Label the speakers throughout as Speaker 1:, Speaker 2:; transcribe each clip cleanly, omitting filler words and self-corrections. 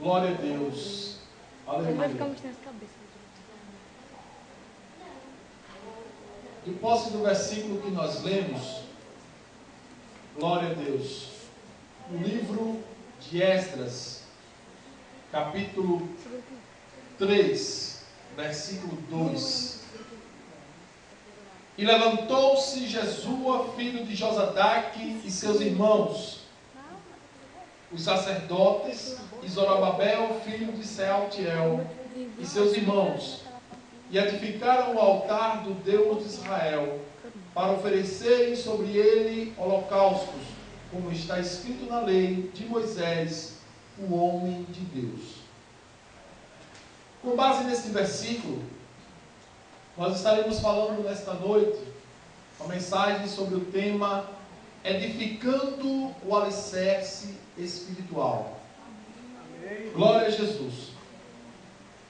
Speaker 1: Glória a Deus.
Speaker 2: Ele vai ficar
Speaker 1: Aleluia.
Speaker 2: mexendo as cabeças.
Speaker 1: De posse do versículo que nós lemos, glória a Deus, no livro de Esdras, capítulo 3, versículo 2. E levantou-se Jesua, filho de Josadaque, e seus irmãos, os sacerdotes, e Zorobabel, filho de Sealtiel, e seus irmãos, e edificaram o altar do Deus de Israel, para oferecerem sobre ele holocaustos, como está escrito na lei de Moisés, o homem de Deus. Com base nesse versículo, nós estaremos falando nesta noite uma mensagem sobre o tema edificando o alicerce espiritual. Glória a Jesus.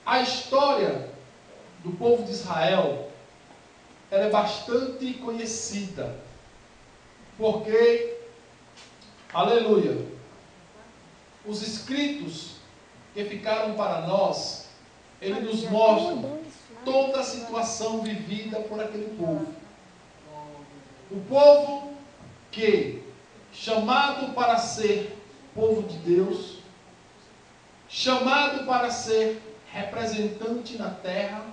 Speaker 1: A história do povo de Israel, ela é bastante conhecida, porque, aleluia, os escritos que ficaram para nós, eles nos mostram toda a situação vivida por aquele povo. O povo que, chamado para ser povo de Deus, chamado para ser representante na terra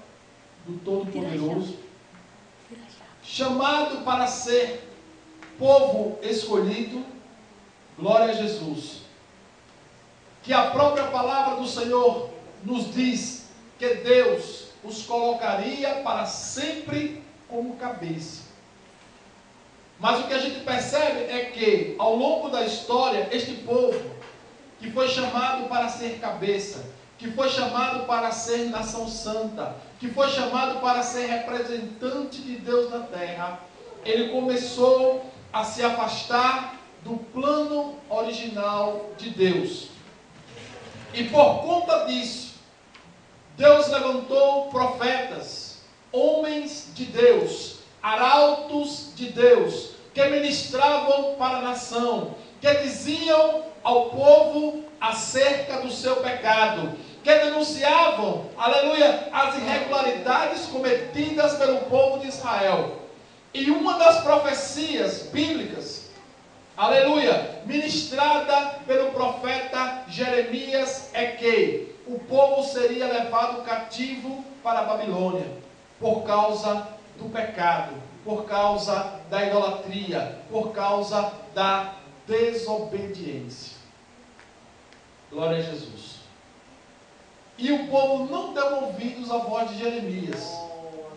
Speaker 1: do Todo-Poderoso, chamado para ser povo escolhido, glória a Jesus, que a própria palavra do Senhor nos diz que Deus os colocaria para sempre como cabeça. Mas o que a gente percebe é que, ao longo da história, este povo, que foi chamado para ser cabeça, que foi chamado para ser nação santa, que foi chamado para ser representante de Deus na terra, ele começou a se afastar do plano original de Deus. E por conta disso, Deus levantou profetas, homens de Deus, arautos de Deus, que ministravam para a nação, que diziam ao povo acerca do seu pecado, que denunciavam, aleluia, as irregularidades cometidas pelo povo de Israel. E uma das profecias bíblicas, aleluia, ministrada pelo profeta Jeremias, é que o povo seria levado cativo para a Babilônia, por causa do pecado, por causa da idolatria, por causa da desobediência. Glória a Jesus. E o povo não deu ouvidos à voz de Jeremias.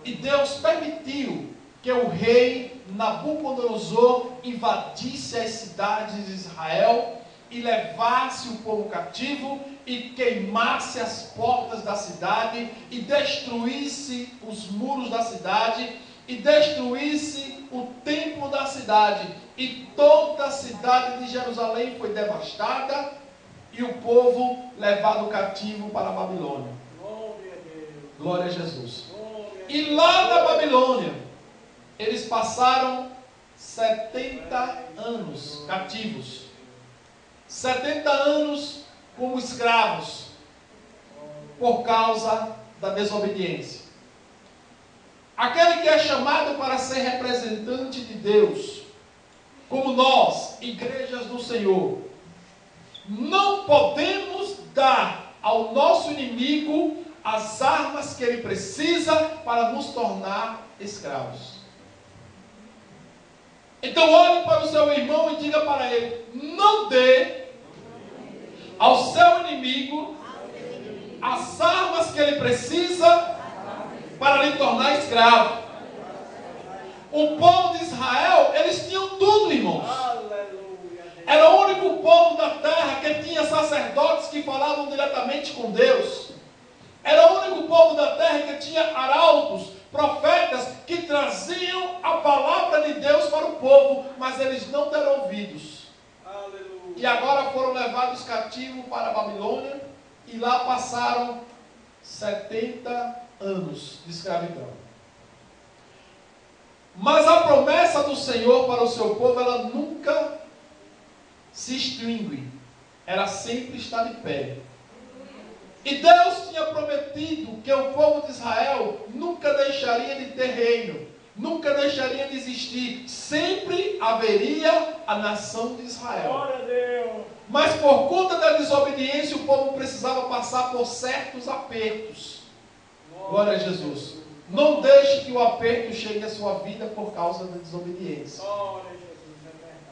Speaker 1: E Deus permitiu que o rei Nabucodonosor invadisse as cidades de Israel e levasse o povo cativo e queimasse as portas da cidade e destruísse os muros da cidade e destruísse o templo da cidade. E toda a cidade de Jerusalém foi devastada e o povo levado cativo para a Babilônia. Glória a Jesus. E lá na Babilônia, eles passaram 70 anos cativos. 70 anos como escravos, por causa da desobediência. Aquele que é chamado para ser representante de Deus, como nós, igrejas do Senhor, não podemos dar ao nosso inimigo as armas que ele precisa para nos tornar escravos. Então olhe para o seu irmão e diga para ele: não dê ao seu inimigo as armas que ele precisa para lhe tornar escravo. O povo de Israel, eles tinham tudo, irmãos. Era o único povo da terra que tinha sacerdotes que falavam diretamente com Deus. Era o único povo da terra que tinha arautos, profetas, que traziam a palavra de Deus para o povo, mas eles não deram ouvidos. Aleluia. E agora foram levados cativos para a Babilônia, e lá passaram 70 anos de escravidão. Mas a promessa do Senhor para o seu povo, ela nunca se extingue. Ela sempre está de pé. E Deus tinha prometido que o povo de Israel nunca deixaria de ter reino, nunca deixaria de existir. Sempre haveria a nação de Israel.
Speaker 2: Glória a Deus.
Speaker 1: Mas por conta da desobediência, o povo precisava passar por certos apertos. Glória a Jesus. Não deixe que o aperto chegue à sua vida por causa da desobediência.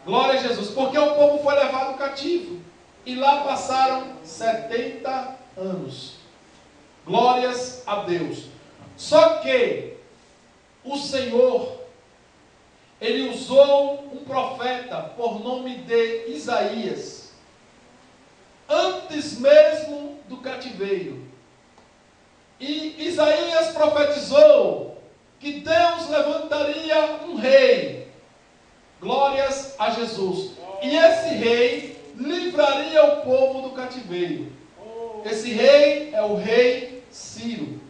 Speaker 1: Glória a Jesus. Porque o povo foi levado cativo. E lá passaram 70 anos. Glórias a Deus. Só que o Senhor, Ele usou um profeta por nome de Isaías, antes mesmo do cativeiro. E Isaías profetizou que Deus levantaria um rei. Glórias a Jesus. E esse rei livraria o povo do cativeiro. Esse rei é o rei Ciro.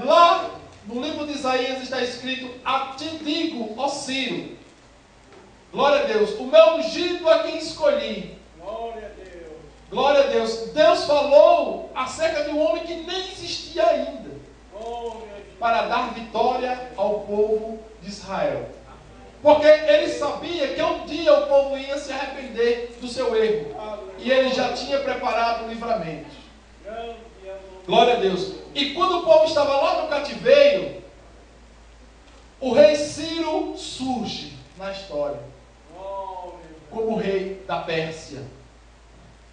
Speaker 1: Lá no livro de Isaías está escrito: a ti digo, ó Ciro, glória a Deus, o meu ungido a quem escolhi.
Speaker 2: Glória a Deus.
Speaker 1: Glória a Deus. Deus falou acerca de um homem que nem existia ainda, para dar vitória ao povo de Israel. Porque ele sabia que um dia o povo ia se arrepender do seu erro. E ele já tinha preparado o livramento. Glória a Deus. E quando o povo estava lá no cativeiro, o rei Ciro surge na história como rei da Pérsia.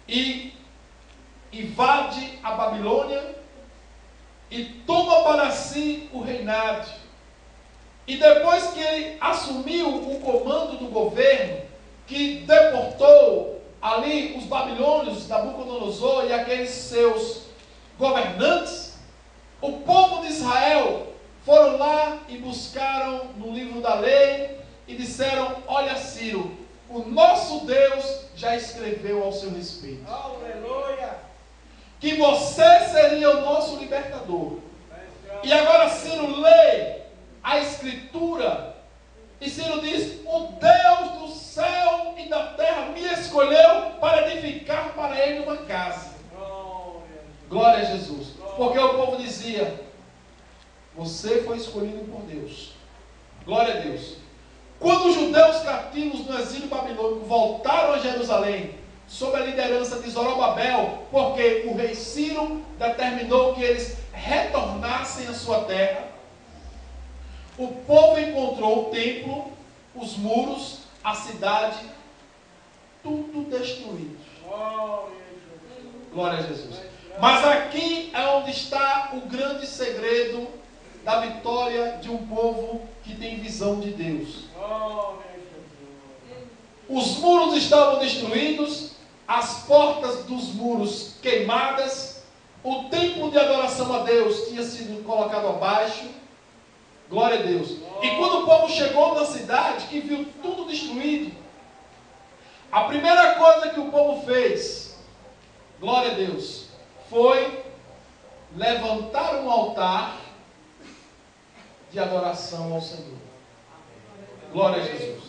Speaker 1: E invade a Babilônia e toma para si o reinado. E depois que ele assumiu o comando do governo, que deportou ali os babilônios, Nabucodonosor e aqueles seus governantes, o povo de Israel foram lá e buscaram no livro da lei e disseram: olha, Ciro, o nosso Deus já escreveu ao seu respeito.
Speaker 2: Aleluia.
Speaker 1: Que você seria o nosso libertador. E agora Ciro lê a Escritura, e Ciro diz: o Deus do céu e da terra me escolheu para edificar para ele uma casa. Glória a Jesus. Porque o povo dizia: você foi escolhido por Deus. Glória a Deus. Quando os judeus cativos no exílio babilônico voltaram a Jerusalém, sob a liderança de Zorobabel, porque o rei Ciro determinou que eles retornassem à sua terra, o povo encontrou o templo, os muros, a cidade, tudo destruído. Glória a Jesus. Mas aqui é onde está o grande segredo da vitória de um povo que tem visão de Deus. Os muros estavam destruídos, as portas dos muros queimadas, o templo de adoração a Deus tinha sido colocado abaixo. Glória a Deus. E quando o povo chegou na cidade e viu tudo destruído, a primeira coisa que o povo fez, glória a Deus, foi levantar um altar de adoração ao Senhor. Glória a Jesus.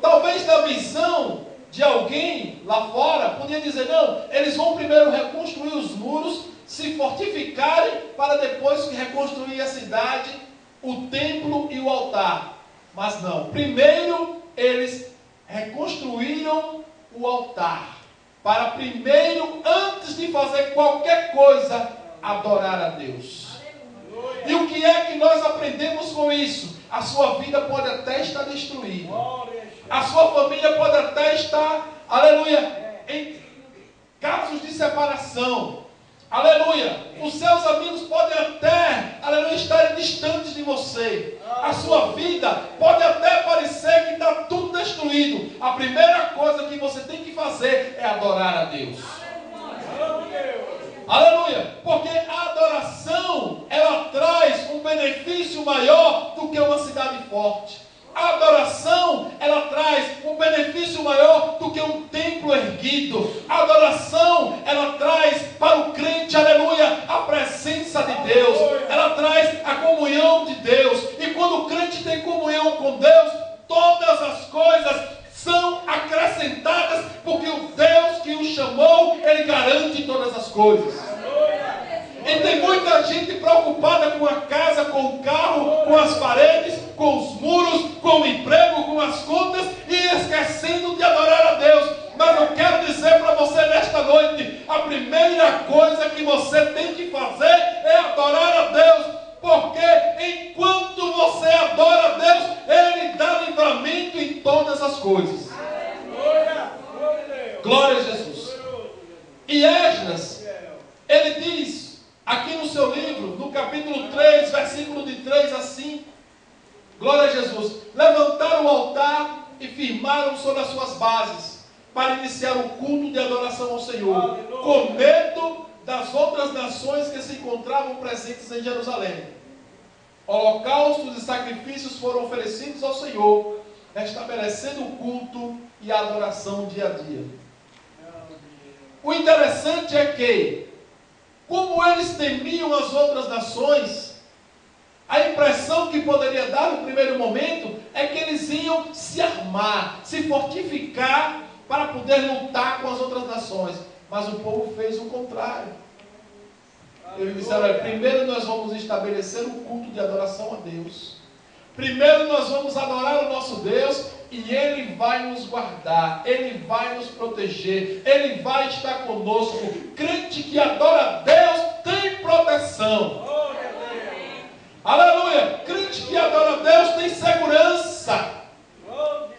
Speaker 1: Talvez na visão de alguém lá fora, podia dizer: não, eles vão primeiro reconstruir os muros, se fortificarem, para depois reconstruir a cidade, o templo e o altar. Mas não, primeiro eles reconstruíram o altar, para primeiro, antes de fazer qualquer coisa, adorar a Deus. E o que é que nós aprendemos com isso? A sua vida pode até estar destruída, a sua família pode até estar, aleluia, em casos de separação, aleluia, os seus amigos podem até, aleluia, estarem distantes de você, a sua vida pode até parecer que está tudo destruído. A primeira coisa que você tem que fazer é adorar a Deus. Aleluia, porque a adoração, ela traz um benefício maior do que uma cidade forte. A adoração, ela traz um benefício maior do que um templo erguido. A adoração, ela traz para o crente, aleluia, a presença de Deus. Ela traz a comunhão de Deus. E quando o crente tem comunhão com Deus, todas as coisas são acrescentadas, porque o Deus que o chamou, Ele garante todas as coisas. E tem muita gente preocupada com a casa, com o carro, com as paredes, com os muros, com o emprego, com as contas e esquecendo de adorar a Deus. Mas eu quero dizer para você nesta noite, a primeira coisa que você tem que fazer é adorar a Deus. Porque enquanto você adora a Deus, Ele dá livramento em todas as coisas. Glória a Jesus. E Esdras, ele diz, aqui no seu livro, no capítulo 3, versículo de 3 a 5, glória a Jesus, levantaram o altar e firmaram sobre as suas bases, para iniciar o culto de adoração ao Senhor, com medo das outras nações que se encontravam presentes em Jerusalém. Holocaustos e sacrifícios foram oferecidos ao Senhor, estabelecendo o culto e a adoração dia a dia. O interessante é que, como eles temiam as outras nações, a impressão que poderia dar no primeiro momento é que eles iam se armar, se fortificar para poder lutar com as outras nações. Mas o povo fez o contrário. Eles disseram, olha, primeiro nós vamos estabelecer um culto de adoração a Deus. Primeiro nós vamos adorar o nosso Deus e Ele vai nos guardar, Ele vai nos proteger, Ele vai estar conosco. Crente que adora a Deus tem proteção. Aleluia! Crente que adora a Deus tem segurança.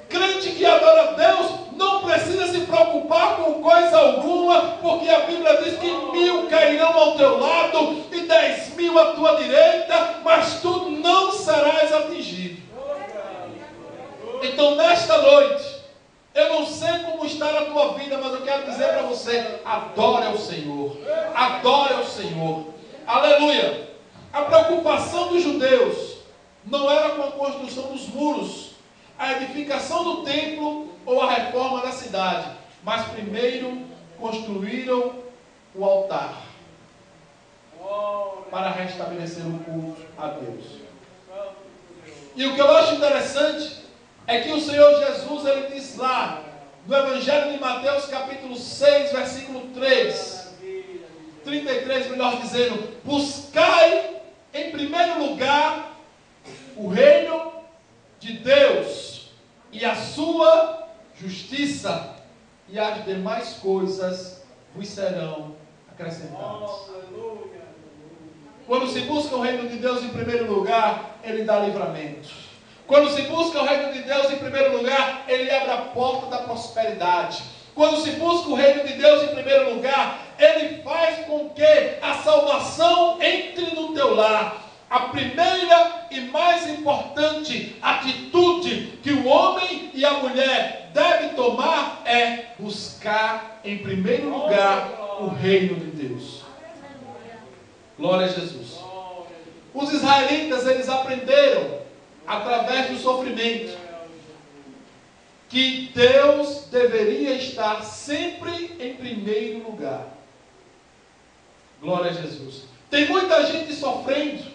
Speaker 1: Crente que adora a Deus não precisa se preocupar com coisa alguma, porque a Bíblia diz que 1000 cairão ao teu lado e 10.000 à tua direita, mas tu não serás atingido. Então nesta noite, eu não sei como está a tua vida, mas eu quero dizer para você, adore ao Senhor, adore ao Senhor, aleluia. A preocupação dos judeus não era com a construção dos muros, a edificação do templo ou a reforma da cidade, mas primeiro construíram o altar para restabelecer o culto a Deus. E o que eu acho interessante é que o Senhor Jesus, ele diz lá no Evangelho de Mateus capítulo 6, versículo 33, melhor dizendo, buscai em primeiro lugar o reino de Deus e a sua justiça, e as demais coisas vos serão acrescentadas. Quando se busca o reino de Deus em primeiro lugar, Ele dá livramento. Quando se busca o reino de Deus em primeiro lugar, Ele abre a porta da prosperidade. Quando se busca o reino de Deus em primeiro lugar, Ele faz com que a salvação entre no teu lar. A primeira e mais importante atitude que o homem e a mulher devem tomar é buscar em primeiro lugar o reino de Deus. Glória a Jesus. Os israelitas, eles aprenderam através do sofrimento que Deus deveria estar sempre em primeiro lugar. Glória a Jesus. Tem muita gente sofrendo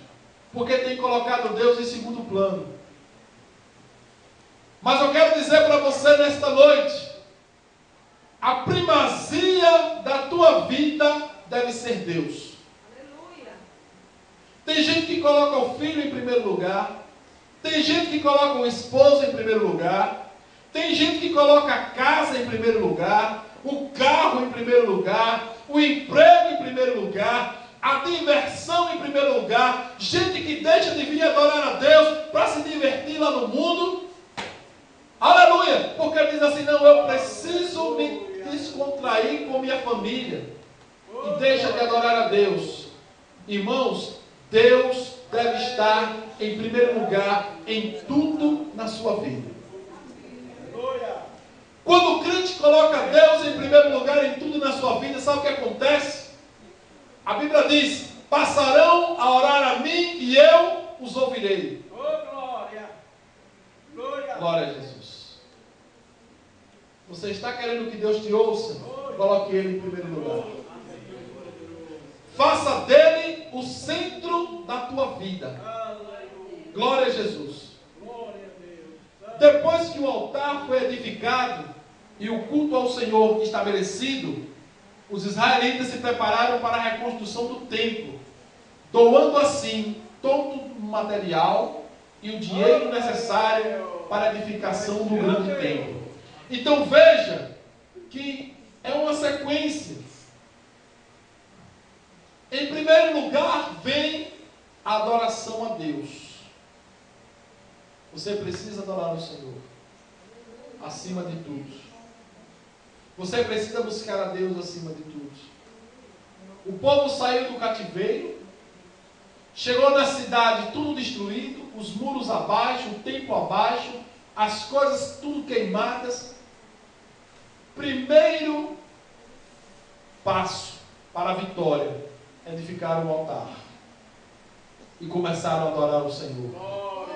Speaker 1: porque tem colocado Deus em segundo plano. Mas eu quero dizer para você nesta noite, a primazia da tua vida deve ser Deus. Aleluia. Tem gente que coloca o filho em primeiro lugar, tem gente que coloca o esposo em primeiro lugar, tem gente que coloca a casa em primeiro lugar, o carro em primeiro lugar, o emprego em primeiro lugar, a diversão em primeiro lugar, gente que deixa de vir adorar a Deus para se divertir lá no mundo. Aleluia! Porque diz assim, não, eu preciso me descontrair com minha família e deixa de adorar a Deus. Irmãos, Deus deve estar em primeiro lugar em tudo na sua vida. Quando o crente coloca Deus em primeiro lugar em tudo na sua vida, sabe o que acontece? A Bíblia diz, passarão a orar a mim e eu os ouvirei. Glória a Jesus. Você está querendo que Deus te ouça? Coloque Ele em primeiro lugar. Faça dele o centro da tua vida. Glória a Jesus. Depois que o altar foi edificado e o culto ao Senhor estabelecido, os israelitas se prepararam para a reconstrução do templo, doando assim todo o material e o dinheiro necessário para a edificação do grande templo. Então veja que é uma sequência. Em primeiro lugar, vem a adoração a Deus. Você precisa adorar o Senhor, acima de tudo. Você precisa buscar a Deus acima de tudo. O povo saiu do cativeiro, chegou na cidade tudo destruído, os muros abaixo, o templo abaixo, as coisas tudo queimadas. Primeiro passo para a vitória, edificaram o altar e começaram a adorar o Senhor.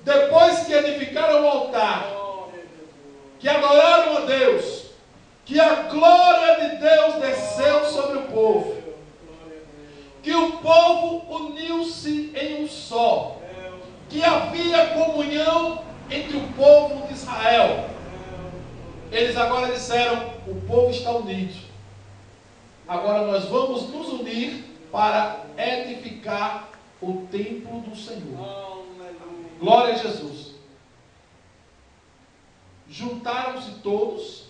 Speaker 1: Depois que edificaram o altar, que adoraram a Deus, que a glória de Deus desceu sobre o povo, que o povo uniu-se em um só, que havia comunhão entre o povo de Israel. Eles agora disseram: o povo está unido, agora nós vamos nos unir para edificar o templo do Senhor. Glória a Jesus. Juntaram-se todos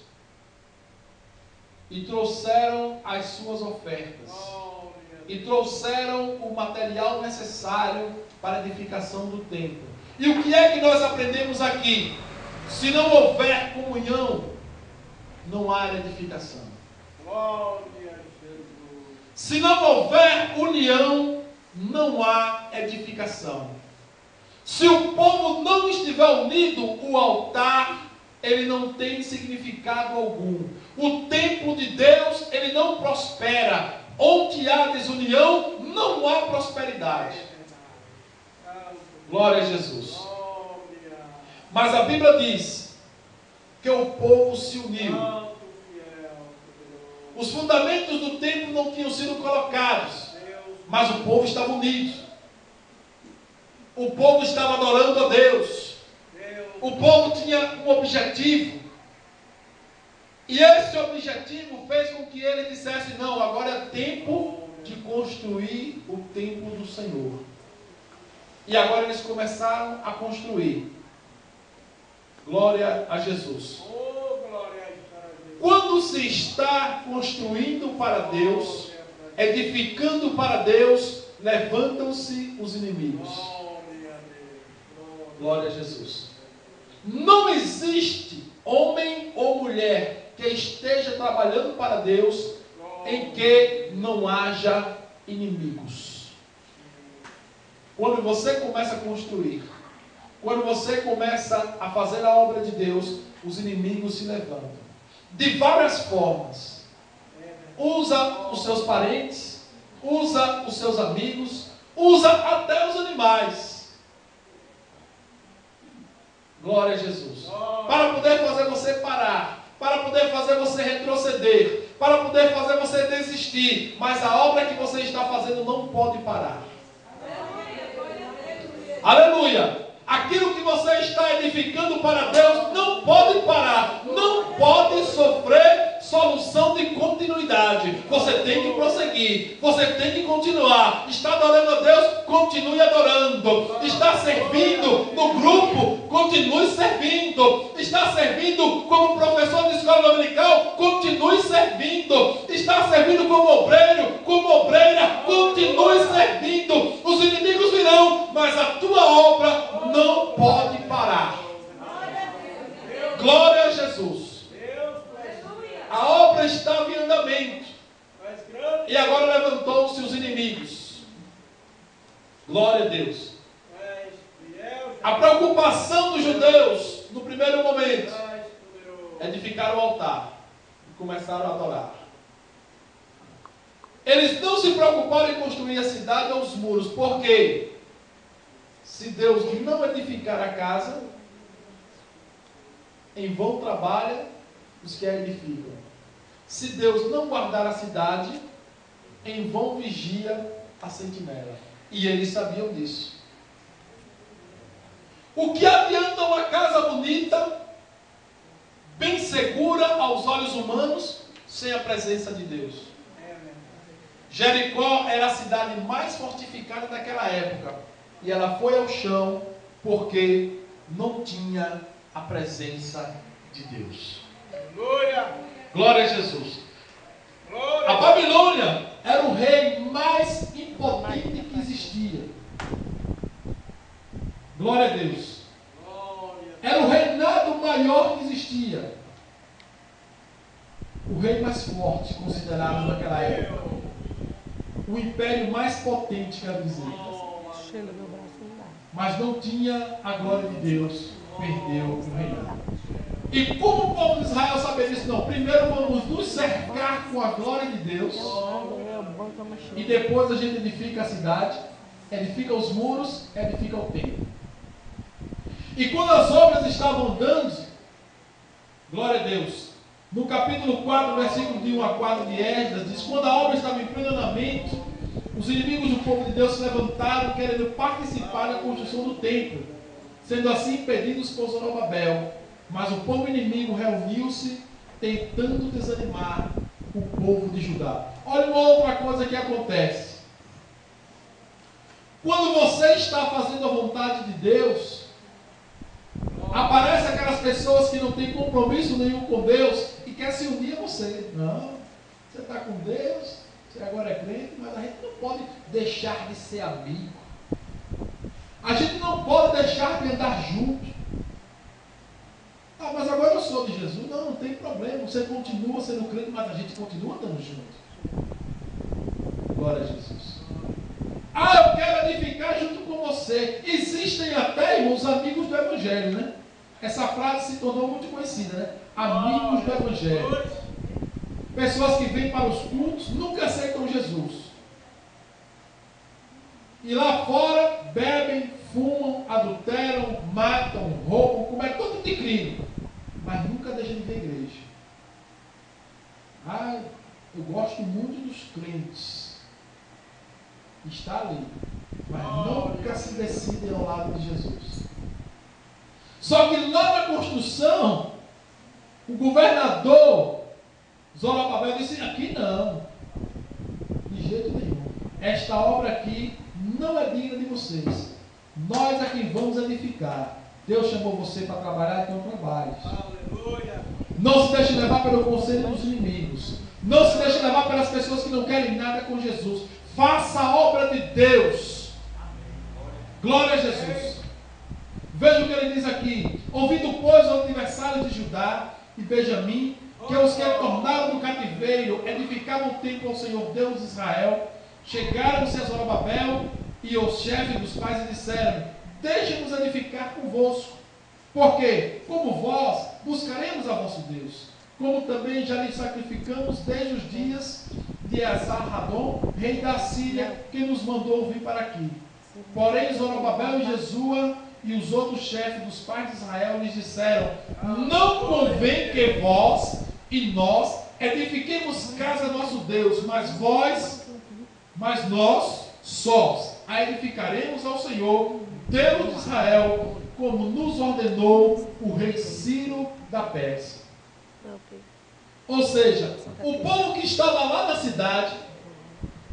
Speaker 1: e trouxeram as suas ofertas. E trouxeram o material necessário para a edificação do templo. E o que é que nós aprendemos aqui? Se não houver comunhão, não há edificação. Se não houver união, não há edificação. Se o povo não estiver unido, o altar, ele não tem significado algum. O templo de Deus, ele não prospera. Onde há desunião, não há prosperidade. Glória a Jesus. Mas a Bíblia diz que o povo se uniu. Os fundamentos do templo não tinham sido colocados, mas o povo estava unido. O povo estava adorando a Deus. O povo tinha um objetivo. E esse objetivo fez com que ele dissesse: não, agora é tempo de construir o templo do Senhor. E agora eles começaram a construir. Glória a Jesus. Quando se está construindo para Deus, edificando para Deus, levantam-se os inimigos. Glória a Jesus. Não existe homem ou mulher que esteja trabalhando para Deus em que não haja inimigos. Quando você começa a construir, quando você começa a fazer a obra de Deus, os inimigos se levantam. De várias formas. Usa os seus parentes, usa os seus amigos, usa até os animais. Glória a Jesus. Para poder fazer você parar, para poder fazer você retroceder, para poder fazer você desistir. Mas a obra que você está fazendo não pode parar. Aleluia! Aquilo que você está edificando para Deus não pode parar, não pode sofrer solução de continuidade. Você tem que prosseguir, você tem que continuar. Está adorando a Deus? Continue adorando. Está servindo no grupo? Continue servindo. Está servindo como professor de escola dominical? Continue servindo. Está servindo como obreiro, como obreira? Continue servindo. Os inimigos virão, mas a tua obra não pode parar. Glória a Jesus. A obra estava em andamento. E agora levantou-se os inimigos. Glória a Deus. A preocupação dos judeus, no primeiro momento, edificaram o altar e começaram a adorar. Eles não se preocuparam em construir a cidade ou os muros. Por quê? Se Deus não edificar a casa, em vão trabalha os que a edificam. Se Deus não guardar a cidade, em vão vigia a sentinela. E eles sabiam disso. O que adianta uma casa bonita, bem segura aos olhos humanos, sem a presença de Deus. Jericó era a cidade mais fortificada daquela época. E ela foi ao chão porque não tinha a presença de Deus. Glória a Jesus. A Babilônia era o rei mais impotente que existia. Glória a Deus. Era o reinado maior que existia. O rei mais forte considerado naquela época. O império mais potente, quero dizer. Mas não tinha a glória de Deus. Perdeu o reinado. E como o povo de Israel sabia disso? Não. Primeiro vamos nos cercar com a glória de Deus. E depois a gente edifica a cidade, edifica os muros, edifica o templo. E quando as obras estavam andando, glória a Deus, no capítulo 4, versículo de 1 a 4 de Esdras, diz: quando a obra estava em pleno andamento, os inimigos do povo de Deus se levantaram querendo participar da construção do templo, sendo assim impedidos por Zorobabel. Mas o povo inimigo reuniu-se, tentando desanimar o povo de Judá. Olha uma outra coisa que acontece. Quando você está fazendo a vontade de Deus, aparecem aquelas pessoas que não têm compromisso nenhum com Deus e querem se unir a você. Não, você está com Deus, você agora é crente, mas a gente não pode deixar de ser amigo. A gente não pode deixar de andar junto. Ah, mas agora eu sou de Jesus. Não, não tem problema. Você continua sendo crente, mas a gente continua andando junto. Glória a Jesus. Ah, eu quero edificar junto com você. Existem até, irmãos, amigos do Evangelho, né? Essa frase se tornou muito conhecida, né? Amigos do Evangelho. Pessoas que vêm para os cultos, nunca aceitam Jesus. E lá fora, bebem, fumam, adulteram, matam, roubam, cometem todo tipo de crime. Mas nunca deixam de ver a igreja. Ah, eu gosto muito dos crentes. Está ali. Mas nunca se decidem ao lado de Jesus. Só que lá na construção, o governador Zorobabel disse: aqui não. De jeito nenhum. Esta obra aqui não é digna de vocês. Nós é quem vamos edificar. Deus chamou você para trabalhar, então trabalhe. Aleluia. Não se deixe levar pelo conselho dos inimigos. Não se deixe levar pelas pessoas que não querem nada com Jesus. Faça a obra de Deus. Glória a Jesus. Veja o que ele diz aqui: ouvindo, pois, os adversários de Judá e Benjamim, que os que tornaram do cativeiro edificavam o templo ao Senhor Deus de Israel, chegaram-se a Zorobabel e os chefes dos pais e disseram: deixe-nos edificar convosco, porque, como vós, buscaremos a vosso Deus, como também já lhe sacrificamos desde os dias de Esar-Hadon, rei da Síria, que nos mandou vir para aqui. Porém, Zorobabel e Jesua e os outros chefes dos pais de Israel lhes disseram: não convém que vós e nós edifiquemos casa a nosso Deus, mas nós sós a edificaremos ao Senhor, Deus de Israel, como nos ordenou o rei Ciro da Pérsia. Ou seja, o povo que estava lá na cidade,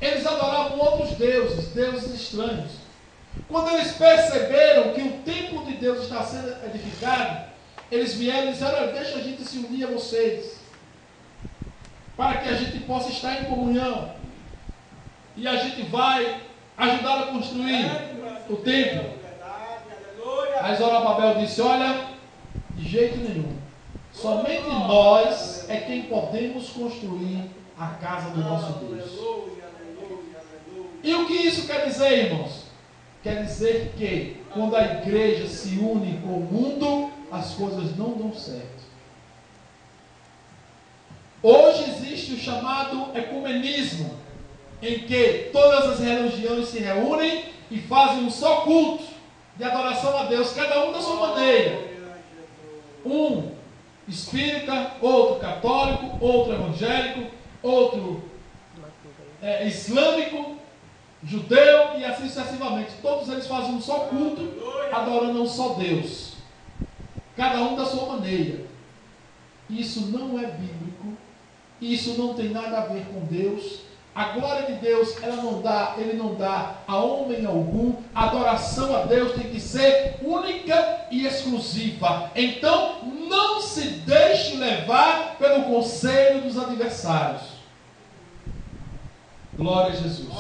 Speaker 1: eles adoravam outros deuses, deuses estranhos. Quando eles perceberam que o templo de Deus está sendo edificado, eles vieram e disseram: deixa a gente se unir a vocês, para que a gente possa estar em comunhão, e a gente vai ajudar a construir o templo. Aí Zorobabel disse: olha, de jeito nenhum, somente nós é quem podemos construir a casa do nosso Deus. E o que isso quer dizer, irmãos? Quer dizer que quando a igreja se une com o mundo, as coisas não dão certo. Hoje existe o chamado ecumenismo, em que todas as religiões se reúnem e fazem um só culto de adoração a Deus, cada um da sua maneira. Um espírita, outro católico, outro evangélico, outro islâmico, judeu e assim sucessivamente. Todos eles fazem um só culto, adorando a um só Deus, cada um da sua maneira. Isso não é bíblico Isso não tem nada a ver com Deus. A glória de Deus, Ele não dá a homem algum. A adoração a Deus tem que ser única e exclusiva. Então, não se deixe levar pelo conselho dos adversários. Glória a Jesus.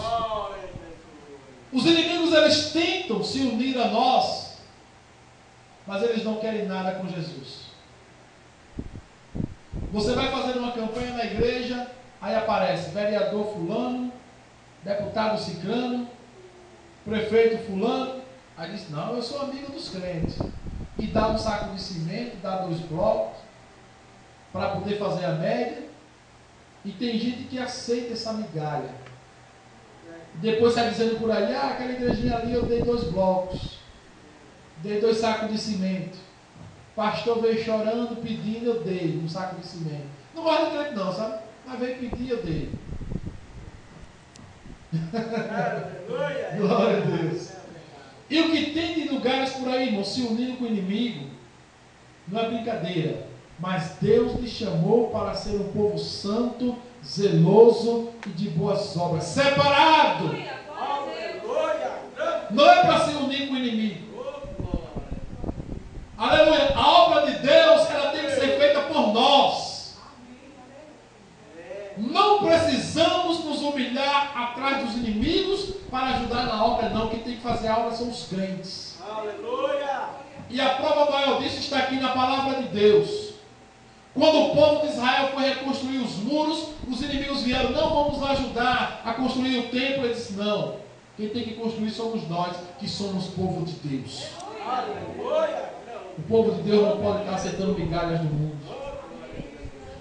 Speaker 1: Os inimigos, eles tentam se unir a nós, mas eles não querem nada com Jesus. Você vai fazer uma campanha na igreja, aí aparece vereador fulano, deputado cicrano, prefeito fulano. Aí diz, não, eu sou amigo dos crentes. E dá um saco de cimento, dá 2 blocos, para poder fazer a média. E tem gente que aceita essa migalha. Depois sai dizendo por aí, aquela igrejinha ali eu dei 2 blocos. Dei 2 sacos de cimento. Pastor veio chorando, pedindo, eu dei um saco de cimento. Não gosto de crente não, sabe? Mas veio pedir, eu dei. Glória a Deus. E o que tem de lugares por aí, irmão, se unindo com o inimigo, não é brincadeira. Mas Deus lhe chamou para ser um povo santo, zeloso e de boas obras. Separado. Não é para se unir com o inimigo. Aleluia. A obra de Deus, ela tem que ser feita por nós. Não precisamos nos humilhar atrás dos inimigos para ajudar na obra, não. Quem tem que fazer a obra são os crentes.
Speaker 2: Aleluia.
Speaker 1: E a prova maior disso está aqui na palavra de Deus. Quando o povo de Israel foi reconstruir os muros, os inimigos vieram, não, vamos ajudar a construir o templo. Ele disse, não, quem tem que construir somos nós, que somos povo de Deus.
Speaker 2: Aleluia.
Speaker 1: O povo de Deus não pode estar aceitando migalhas do mundo.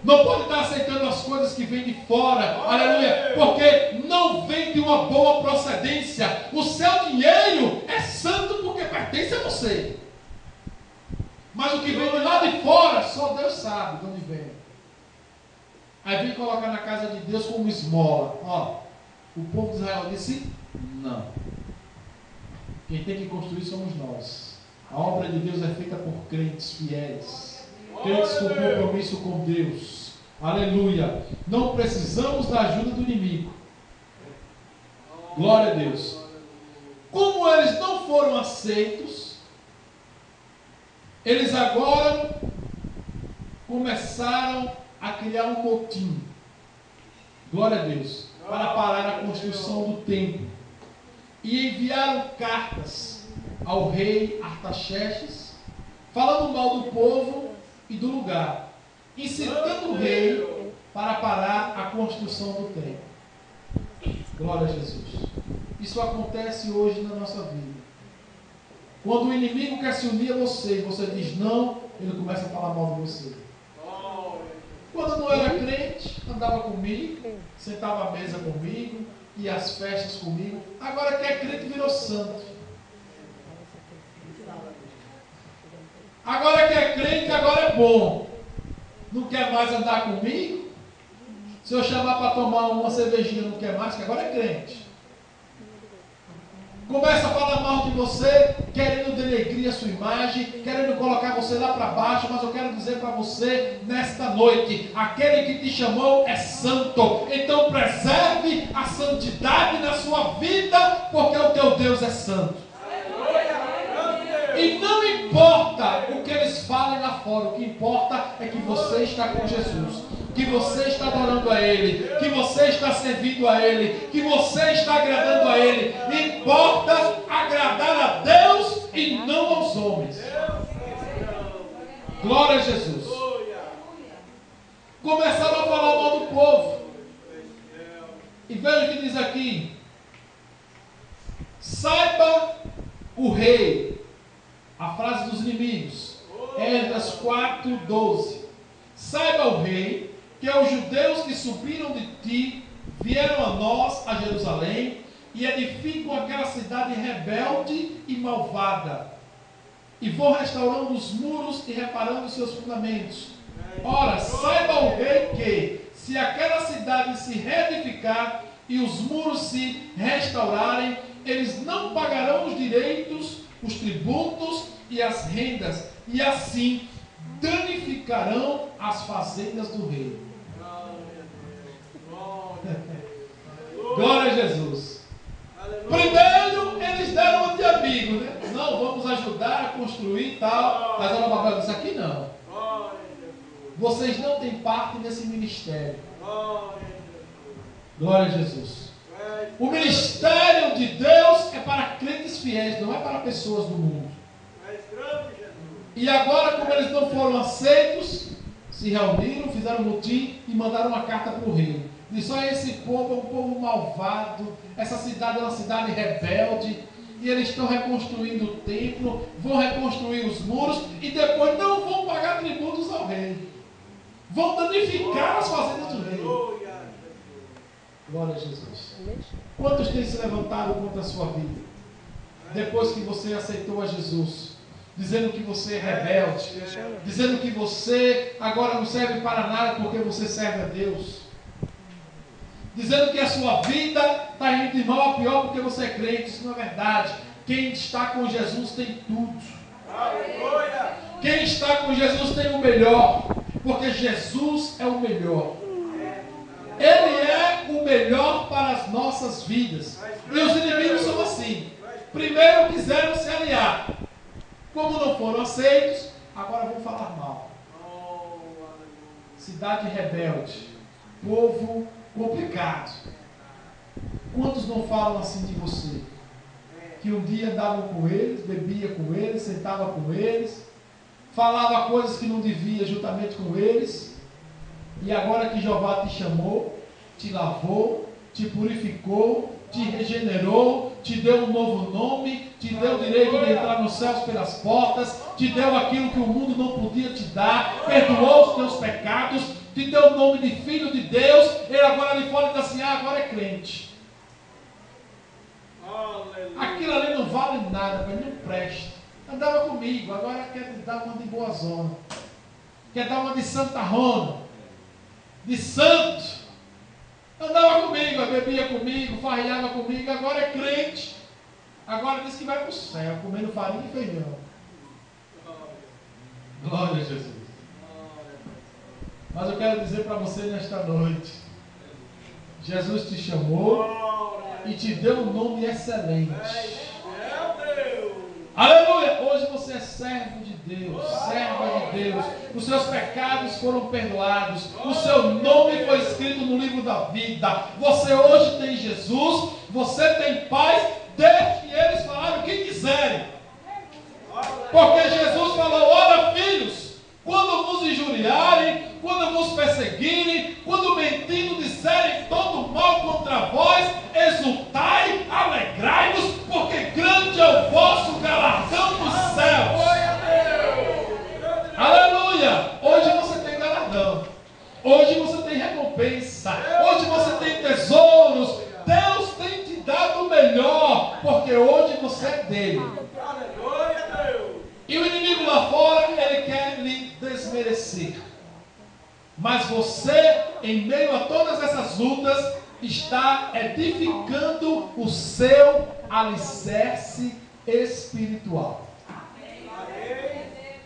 Speaker 1: Não pode estar aceitando as coisas que vêm de fora. Aleluia. Porque não vem de uma boa procedência. O seu dinheiro é santo porque pertence a você. Mas o que vem de lá de fora, só Deus sabe de onde vem. Aí vem colocar na casa de Deus como esmola. Ó, o povo de Israel disse, não. Quem tem que construir somos nós. A obra de Deus é feita por crentes fiéis. Crentes com compromisso com Deus. Aleluia. Não precisamos da ajuda do inimigo. Glória a Deus. Como eles não foram aceitos, eles agora começaram a criar um motim. Glória a Deus. Para parar a construção do templo. E enviaram cartas ao rei Artaxerxes, falando mal do povo e do lugar, incitando o rei para parar a construção do templo. Glória a Jesus. Isso acontece hoje na nossa vida. Quando o inimigo quer se unir a você e você diz não, ele começa a falar mal de você. Quando eu não era crente, andava comigo, sentava à mesa comigo, ia às festas comigo. Agora que é crente, virou santo. Agora que é crente, agora é bom. Não quer mais andar comigo? Se eu chamar para tomar uma cervejinha, não quer mais, que agora é crente. Começa a falar mal de você, querendo denegrir a sua imagem, querendo colocar você lá para baixo, mas eu quero dizer para você, nesta noite, aquele que te chamou é santo. Então preserve a santidade na sua vida, porque o teu Deus é santo. E não importa o que eles falem lá fora, o que importa é que você está com Jesus, que você está adorando a Ele, que você está servindo a Ele, que você está agradando a Ele. Importa agradar a Deus e não aos homens. Glória a Jesus. Começaram a falar mal do povo. E veja o que diz aqui. Saiba o rei. A frase dos inimigos, Esdras 4:12. Saiba o rei que os judeus que subiram de ti vieram a nós, a Jerusalém, e edificam aquela cidade rebelde e malvada, e vão restaurando os muros e reparando seus fundamentos. Ora, saiba o rei que, se aquela cidade se reedificar e os muros se restaurarem, eles não pagarão os direitos, os tributos e as rendas, e assim danificarão as fazendas do rei. Glória a Jesus. Primeiro, eles deram uma de amigo, né? Não, vamos ajudar a construir e tal. Mas a Babel disse, aqui não. Vocês não têm parte nesse ministério. Glória a Jesus. O ministério de Deus é para crentes fiéis, não é para pessoas do mundo. E agora, como eles não foram aceitos, se reuniram, fizeram um motim e mandaram uma carta para o rei. Disse, olha, esse povo é um povo malvado, essa cidade é uma cidade rebelde, e eles estão reconstruindo o templo, vão reconstruir os muros, e depois não vão pagar tributos ao rei. Vão danificar as fazendas do rei. Glória a Jesus. Quantos têm se levantado contra a sua vida? Depois que você aceitou a Jesus, dizendo que você é rebelde, dizendo que você agora não serve para nada porque você serve a Deus, dizendo que a sua vida está indo de mal a pior porque você é crente. Isso não é verdade. Quem está com Jesus tem tudo. Quem está com Jesus tem o melhor, porque Jesus é o melhor. Ele é o melhor para as nossas vidas. E os inimigos são assim. Primeiro quiseram se aliar. Como não foram aceitos, agora vão falar mal. Cidade rebelde. Povo complicado. Quantos não falam assim de você? Que um dia andavam com eles, bebia com eles, sentava com eles, falava coisas que não devia juntamente com eles, e agora que Jeová te chamou, te lavou, te purificou, te regenerou, te deu um novo nome, te deu o direito de entrar nos céus pelas portas, te deu aquilo que o mundo não podia te dar, perdoou os teus pecados, te deu o nome de filho de Deus. Ele agora ali fora diz assim, agora é crente. Aquilo ali não vale nada, mas não presta. Andava comigo, agora quer dar uma de boa zona, quer dar uma de santarrona, de santo. Andava comigo, bebia comigo, farreava comigo, agora é crente. Agora diz que vai para o céu, comendo farinha e feijão. Glória a Jesus. Mas eu quero dizer para você nesta noite, Jesus te chamou e te deu um nome excelente. Aleluia! Hoje você é servo de Deus, serva de Deus. Os seus pecados foram perdoados. O seu nome foi escrito no livro da vida. Você hoje tem Jesus, você tem paz, desde que eles falaram o que quiserem. Porque Jesus falou, olha filhos, quando vos injuriarem, quando vos perseguirem, quando mentindo disserem todo mal contra vós, exultai, alegrai-vos, porque grande é o vosso galardão nos céus. Aleluia! Hoje você tem galardão. Hoje você tem recompensa. Hoje você tem tesouros. Deus tem te dado o melhor, porque hoje você é dele. E o inimigo lá fora, ele quer lhe desmerecer. Mas você, em meio a todas essas lutas, está edificando o seu alicerce espiritual.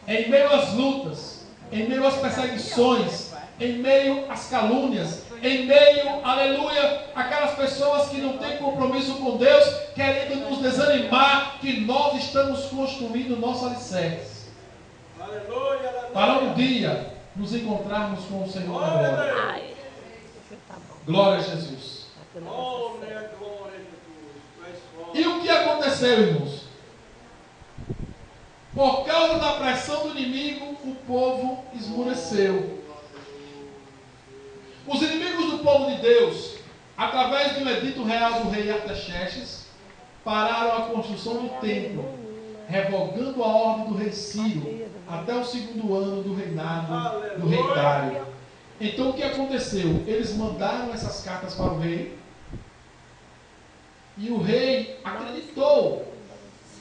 Speaker 1: Em meio às lutas, em meio às perseguições, em meio às calúnias, em meio, aleluia, aquelas pessoas que não têm compromisso com Deus, querendo nos desanimar, que nós estamos construindo o nosso alicerce. Para um dia nos encontrarmos com o Senhor na glória. Glória a Jesus. E o que aconteceu, irmãos? Por causa da pressão do inimigo, o povo esmureceu. Os inimigos do povo de Deus, através de um edito real do rei Artaxerxes, pararam a construção do templo, revogando a ordem do rei Ciro até o 2º ano do reinado do rei Dário. Então o que aconteceu? Eles mandaram essas cartas para o rei, e o rei acreditou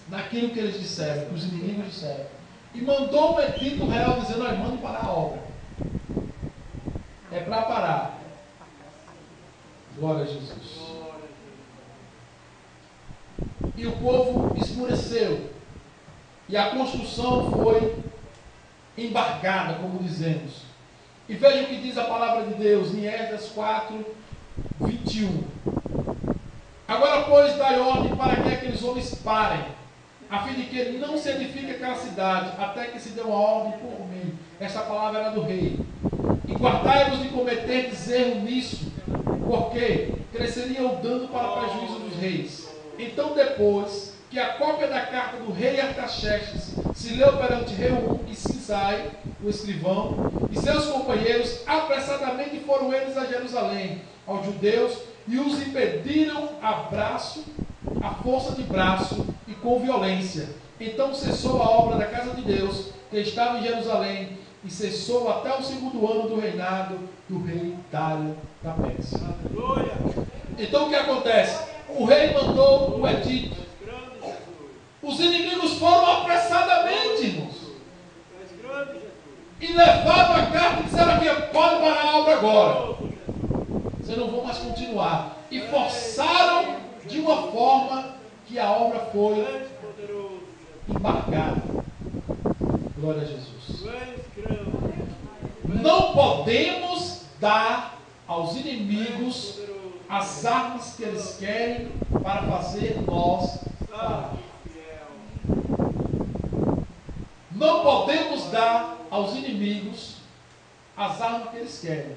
Speaker 1: naquilo que eles disseram, que os inimigos disseram, e mandou um edito real dizendo, olha, mande parar a obra. É para parar. Glória a Jesus. E o povo esmureceu. E a construção foi embargada, como dizemos. E veja o que diz a palavra de Deus em Esdras 4, 21. Agora, pois, dai ordem para que aqueles homens parem, a fim de que não se edifique aquela cidade, até que se dê uma ordem por mim. Esta palavra era do rei. E guardai-vos de cometer erro nisso, porque cresceria o dano para o prejuízo dos reis. Então, depois que a cópia da carta do rei Artaxerxes se leu perante Reum e Sinzai, o escrivão, e seus companheiros, apressadamente foram eles a Jerusalém, aos judeus, e os impediram a força de braço e com violência. Então cessou a obra da casa de Deus, que estava em Jerusalém, e cessou até o 2º ano do reinado do rei Dário da Pérsia. Então o que acontece? O rei mandou o edito. Os inimigos foram apressadamente, irmãos, e levaram a carta e disseram que pode parar a obra agora. Vocês não vão mais continuar. E forçaram de uma forma que a obra foi embargada. Glória a Jesus. Não podemos dar aos inimigos as armas que eles querem para fazer nós parar. Não podemos dar aos inimigos as armas que eles querem.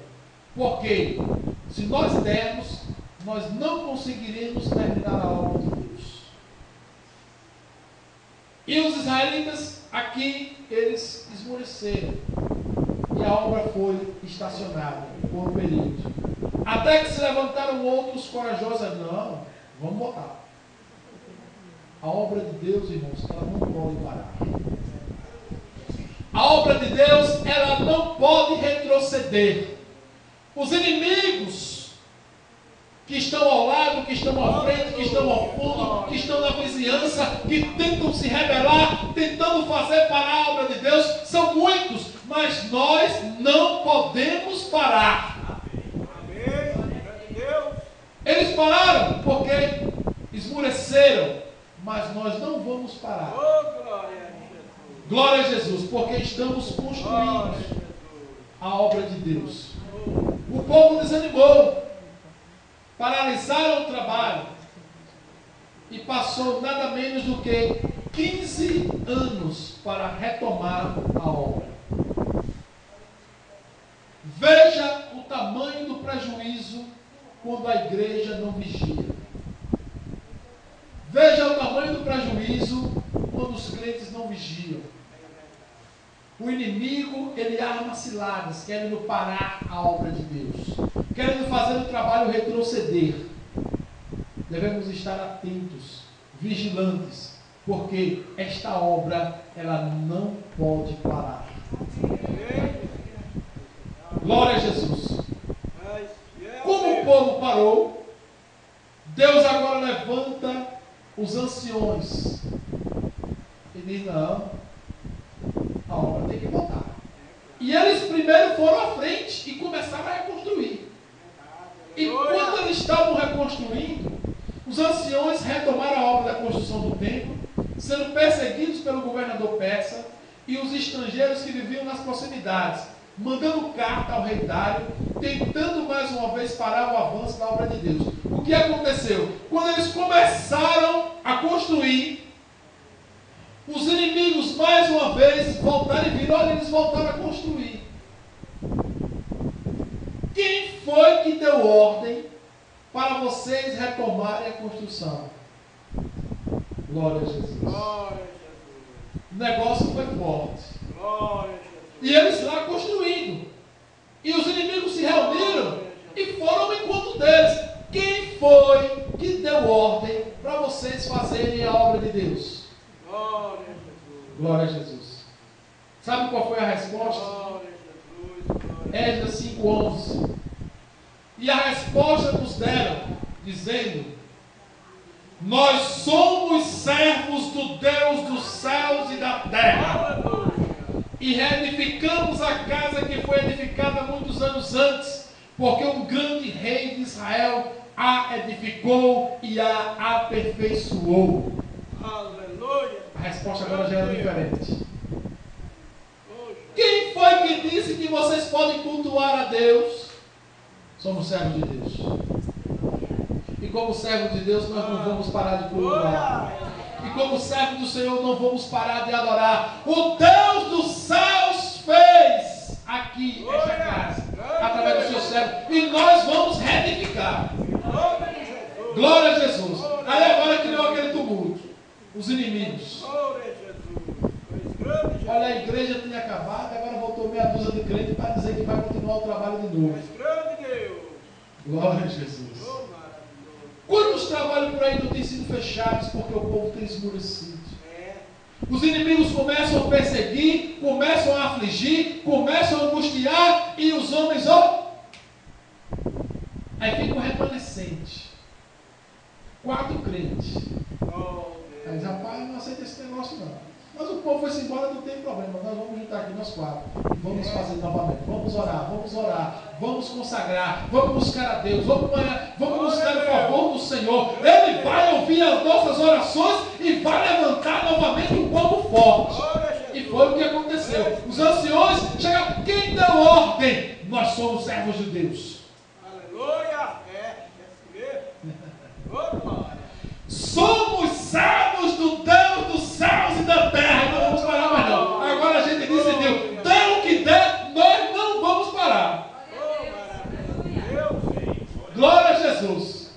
Speaker 1: Porque se nós dermos, nós não conseguiremos terminar a obra de Deus. E os israelitas aqui, eles esmoreceram. E a obra foi estacionada por um período. Até que se levantaram outros corajosos. Não, vamos botar. A obra de Deus, irmãos, ela não pode parar. A obra de Deus, ela não pode retroceder. Os inimigos que estão ao lado, que estão à frente, que estão ao fundo, que estão na vizinhança, que tentam se rebelar, tentando fazer parar a obra de Deus, são muitos, mas nós não podemos parar. Eles pararam porque esmoreceram, mas nós não vamos parar. Glória a Jesus, porque estamos construindo a obra de Deus. O povo desanimou, paralisaram o trabalho e passou nada menos do que 15 anos para retomar a obra. Veja o tamanho do prejuízo quando a igreja não vigia. Veja o tamanho do prejuízo quando os crentes não vigiam. O inimigo, ele arma ciladas, querendo parar a obra de Deus, querendo fazer o trabalho retroceder. Devemos estar atentos, vigilantes, porque esta obra, ela não pode parar. Glória a Jesus. Como o povo parou, Deus agora levanta os anciões e diz: não, a obra tem que voltar. E eles primeiro foram à frente e começaram a reconstruir. E quando eles estavam reconstruindo, os anciões retomaram a obra da construção do templo, sendo perseguidos pelo governador persa e os estrangeiros que viviam nas proximidades, mandando carta ao rei Dário, tentando mais uma vez parar o avanço da obra de Deus. O que aconteceu? Quando eles começaram a construir, os inimigos mais uma vez voltaram e viram: olha, eles voltaram a construir. Quem foi que deu ordem para vocês retomarem a construção? Glória a Jesus.
Speaker 2: Glória a Jesus.
Speaker 1: O negócio foi forte.
Speaker 2: Glória a Jesus.
Speaker 1: E eles lá construindo. E os inimigos se reuniram e foram ao encontro deles. Quem foi que deu ordem para vocês fazerem a obra de Deus?
Speaker 2: Glória a Jesus.
Speaker 1: Glória a Jesus. Sabe qual foi a resposta?
Speaker 2: Glória a Jesus.
Speaker 1: Esdras 5:11. E a resposta nos deram, dizendo: nós somos servos do Deus dos céus e da terra, e reedificamos a casa que foi edificada muitos anos antes, porque um grande rei de Israel a edificou e a aperfeiçoou.
Speaker 2: Aleluia.
Speaker 1: A resposta agora já era diferente. Quem foi que disse que vocês podem cultuar a Deus. Somos servos de Deus. E como servos de Deus, nós não vamos parar de cultuar. E como servos do Senhor, não vamos parar de adorar. O Deus dos céus fez aqui esta casa, através do seu servo. E nós vamos reedificar. Glória a Jesus. Aí agora criou aquele tumulto. Os inimigos. Olha, a igreja tinha acabado, agora voltou meia dúzia de crentes para dizer que vai continuar o trabalho de novo. Glória a Jesus. Quantos trabalhos por aí não têm sido fechados porque o povo tem esmurecido? Os inimigos começam a perseguir, começam a afligir, começam a angustiar e os homens, aí fica um remanescente. 4 crentes. Aí rapaz, não aceita esse negócio não. Mas o povo foi-se embora, não tem problema. Nós vamos juntar aqui nós 4 e vamos fazer novamente. Vamos orar, vamos consagrar, vamos buscar a Deus, vamos buscar o favor do Senhor. Ele vai ouvir as nossas orações e vai levantar novamente um povo forte. E foi o que aconteceu. Os anciões chegaram. Quem deu ordem? Nós somos servos de Deus.
Speaker 2: Aleluia!
Speaker 1: Somos servos do Deus dos céus e da terra. Não vamos parar mais não. Agora a gente decidiu. Dê o que der, nós não vamos parar. Glória a Jesus.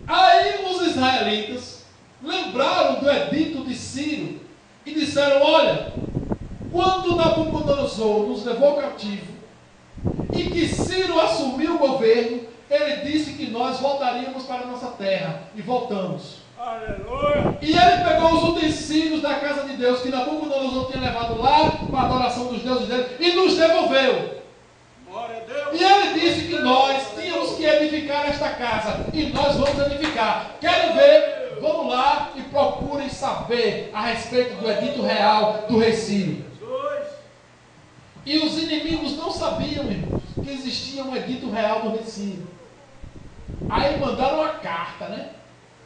Speaker 1: Aí os israelitas lembraram do edito de Ciro e disseram: olha, quando Nabucodonosor nos levou cativo e que Ciro assumiu o governo, ele disse que nós voltaríamos para a nossa terra. E voltamos.
Speaker 2: Aleluia.
Speaker 1: E ele pegou os utensílios da casa de Deus que Nabucodonosor tinha levado lá para a adoração dos deuses dele e nos devolveu.
Speaker 2: Glória a Deus.
Speaker 1: E ele disse que nós tínhamos que edificar esta casa. E nós vamos edificar. Querem ver? Vamos lá e procurem saber a respeito do edito real do rei Ciro. E os inimigos não sabiam, irmãos, que existia um edito real do rei Ciro. Aí mandaram uma carta, né?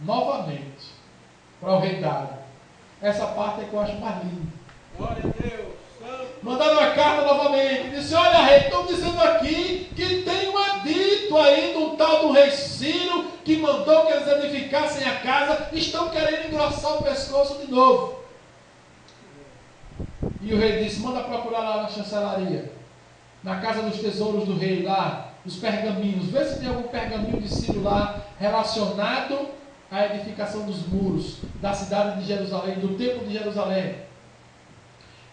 Speaker 1: Novamente, para o rei Dário. Essa parte é que eu acho mais linda.
Speaker 2: Glória a Deus.
Speaker 1: Mandaram uma carta novamente. Disse: olha, rei, estão dizendo aqui que tem um edito aí do tal do rei Ciro que mandou que eles edificassem a casa. Estão querendo engrossar o pescoço de novo. E o rei disse: manda procurar lá na chancelaria, na casa dos tesouros do rei, lá, os pergaminhos. Vê se tem algum pergaminho de Ciro lá relacionado à edificação dos muros da cidade de Jerusalém, do templo de Jerusalém.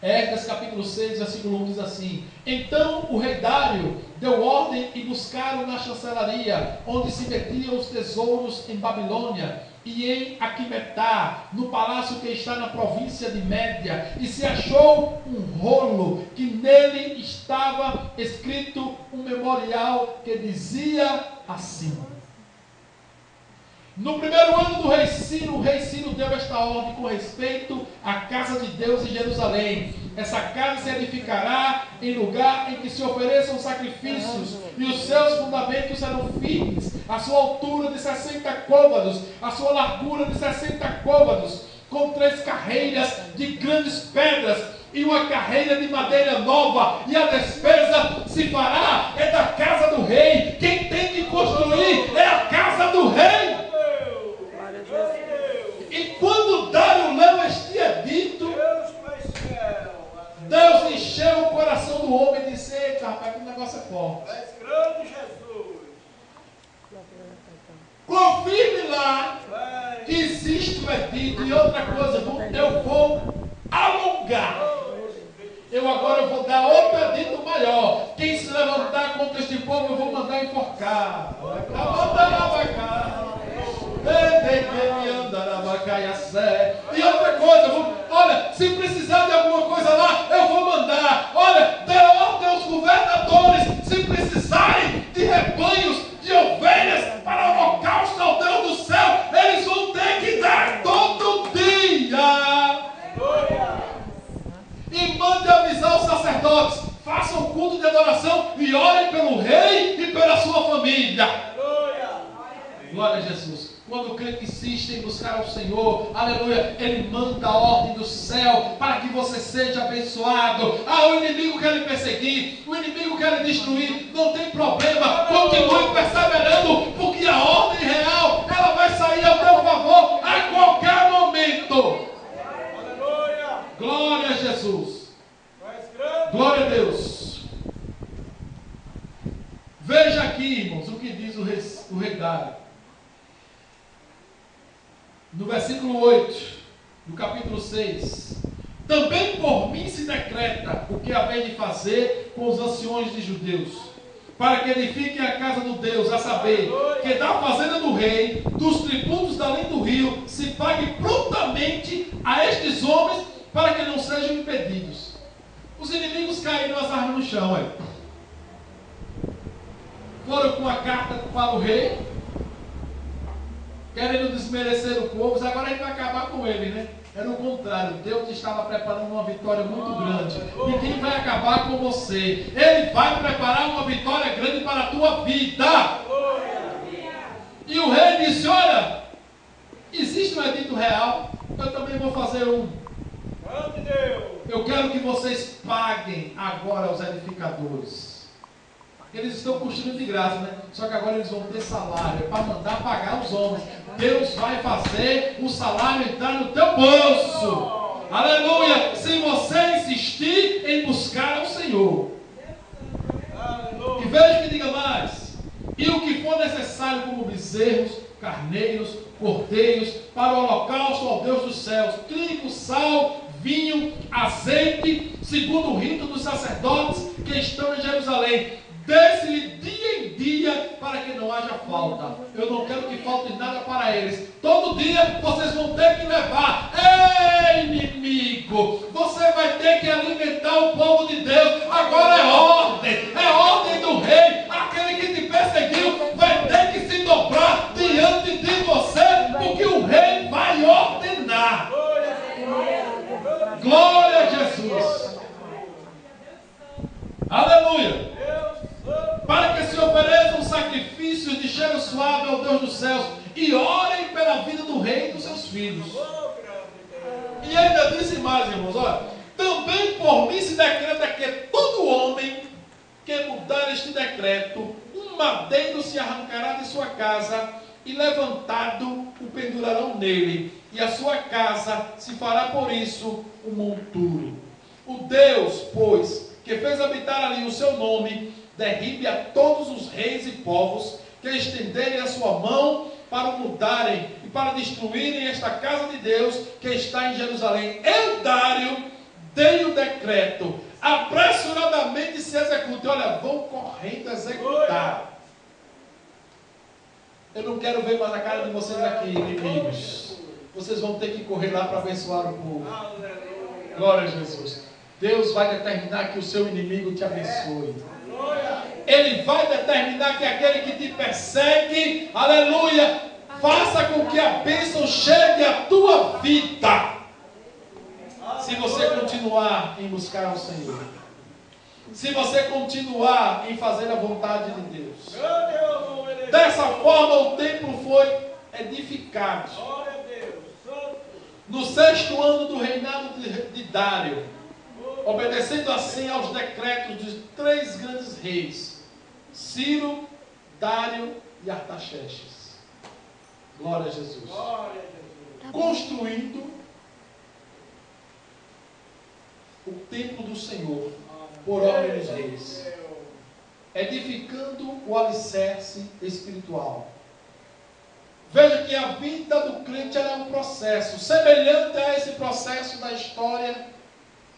Speaker 1: Esdras capítulo 6, versículo 1 diz assim: então o rei Dário deu ordem e buscaram na chancelaria, onde se metiam os tesouros em Babilônia, e em Aquimetá, no palácio que está na província de Média, e se achou um rolo, que nele estava escrito um memorial que dizia assim. No primeiro ano do rei Ciro, o rei Ciro deu esta ordem com respeito à casa de Deus em Jerusalém. Essa casa se edificará em lugar em que se ofereçam sacrifícios, e os seus fundamentos serão firmes, a sua altura de 60 côvados, a sua largura de 60 côvados, com 3 carreiras de grandes pedras, e uma carreira de madeira nova, e a despesa se fará é da casa do rei. Quem tem que construir é a casa do rei. E quando Dário leu este edito, Deus encheu o coração do homem e disse: eita, rapaz, que negócio é forte. Confirme lá que existe o edito. E outra coisa, eu vou alongar. Agora eu vou dar outro edito maior. Quem se levantar contra este povo, eu vou mandar enforcar. E outra coisa, olha, se precisar de alguma coisa lá, eu vou mandar. Olha, dê ordem aos governadores, se precisarem de rebanhos, de ovelhas para o holocausto ao Deus do céu, eles vão ter que dar todo dia. E mande avisar os sacerdotes, façam culto de adoração e orem pelo rei e pela sua família. Glória a Jesus. quando o crente insiste em buscar ao Senhor, aleluia, Ele manda a ordem do céu para que você seja abençoado. O inimigo quer lhe perseguir, o inimigo quer lhe destruir, não tem problema, continue perseverando, porque a ordem real, ela vai sair ao teu favor a qualquer momento.
Speaker 2: Aleluia.
Speaker 1: Glória a Jesus. Glória a Deus. Veja aqui, irmãos, o que diz o rei Dário. No versículo 8, do capítulo 6. Também por mim se decreta o que haver de fazer com os anciões de judeus, para que edifiquem a casa do Deus, a saber, que da fazenda do rei, dos tributos da além do rio, se pague prontamente a estes homens, para que não sejam impedidos. Os inimigos caíram as armas no chão, foram com a carta para o rei, querendo desmerecer o povo, agora a gente vai acabar com ele, né? Era o contrário, Deus estava preparando uma vitória muito grande. Ninguém vai acabar com você, Ele vai preparar uma vitória grande para a tua vida. E o rei disse, olha, existe um edito real, eu também vou fazer um. Eu quero que vocês paguem agora aos edificadores. Eles estão construindo de graça, né? Só que agora eles vão ter salário, é para mandar pagar os homens. Deus vai fazer o salário entrar no teu bolso. Aleluia! Se você insistir em buscar ao Senhor. E veja que diga mais. E o que for necessário como bezerros, carneiros, cordeiros, para o holocausto ao Deus dos céus, trigo, sal, vinho, azeite, segundo o rito dos sacerdotes que estão em Jerusalém. Desse-lhe dia em dia, para que não haja falta. Eu não quero que falte nada para eles. Todo dia vocês vão ter que levar. Ei, inimigo, você vai ter que alimentar o povo de Deus. Agora é ordem do rei. Aquele que te perseguiu vai ter que se dobrar diante de você, porque o rei vai ordenar. Glória a Jesus. Aleluia. Para que se ofereçam sacrifícios de cheiro suave ao Deus dos céus e orem pela vida do rei e dos seus filhos. E ainda disse mais, irmãos, olha, também por mim se decreta que todo homem que mudar este decreto, um madeiro se arrancará de sua casa e levantado o pendurarão nele, e a sua casa se fará por isso um monturo. O Deus, pois, que fez habitar ali o seu nome, derribe a todos os reis e povos que estenderem a sua mão para mudarem e para destruírem esta casa de Deus que está em Jerusalém. Eu, Dário, dei o decreto, apressuradamente se execute. Olha, vão correndo executar. Eu não quero ver mais a cara de vocês aqui, inimigos. Vocês vão ter que correr lá para abençoar o povo. Glória a Jesus. Deus vai determinar que o seu inimigo te abençoe. Ele vai determinar que aquele que te persegue, aleluia, faça com que a bênção chegue à tua vida. Se você continuar em buscar ao Senhor. Se você continuar em fazer a vontade de Deus. Dessa forma o templo foi edificado. No 6º ano do reinado de Dário, obedecendo assim aos decretos de 3 grandes reis, Ciro, Dário e Artaxerxes. Glória a Jesus. Construindo o templo do Senhor por ordem dos reis, edificando o alicerce espiritual. Veja que a vida do crente é um processo semelhante a esse processo da história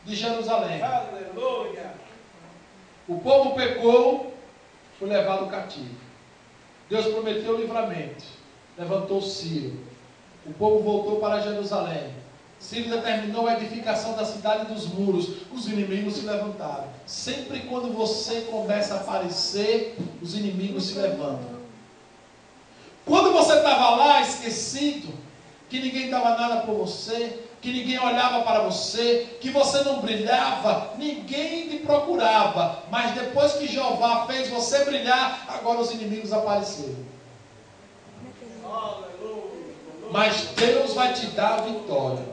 Speaker 1: de Jerusalém.
Speaker 2: Aleluia.
Speaker 1: O povo pecou, foi levado cativo. Deus prometeu o livramento, levantou Ciro. O povo voltou para Jerusalém. Ciro determinou a edificação da cidade dos muros. Os inimigos se levantaram. Sempre quando você começa a aparecer, os inimigos se levantam. Quando você estava lá esquecido, que ninguém dava nada por você, que ninguém olhava para você, que você não brilhava, ninguém te procurava. Mas depois que Jeová fez você brilhar, agora os inimigos apareceram.
Speaker 2: Aleluia.
Speaker 1: mas Deus vai te dar a vitória.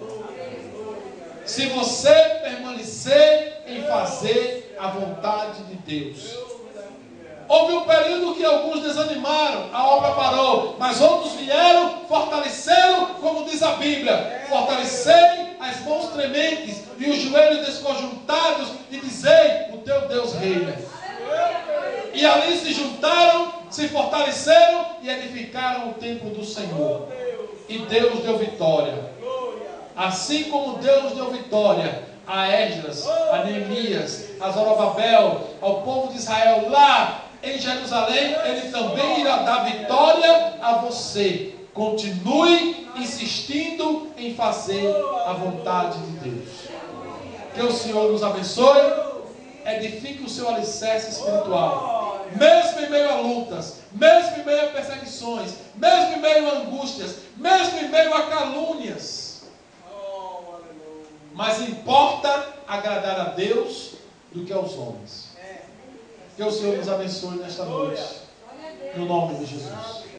Speaker 1: Se você permanecer em fazer a vontade de Deus. Houve um período que alguns desanimaram, a obra parou, mas outros vieram, fortaleceram, como diz a Bíblia, fortalecei as mãos trementes e os joelhos desconjuntados e dizei, o teu Deus reina. E ali se juntaram, se fortaleceram e edificaram o templo do Senhor. E Deus deu vitória. Assim como Deus deu vitória a Esdras, a Neemias, a Zorobabel, ao povo de Israel lá em Jerusalém, Ele também irá dar vitória a você. Continue insistindo em fazer a vontade de Deus. Que o Senhor nos abençoe, edifique o seu alicerce espiritual, mesmo em meio a lutas, mesmo em meio a perseguições, mesmo em meio a angústias, mesmo em meio a calúnias. Mas importa agradar a Deus do que aos homens. Que o Senhor nos abençoe nesta noite. No nome de Jesus.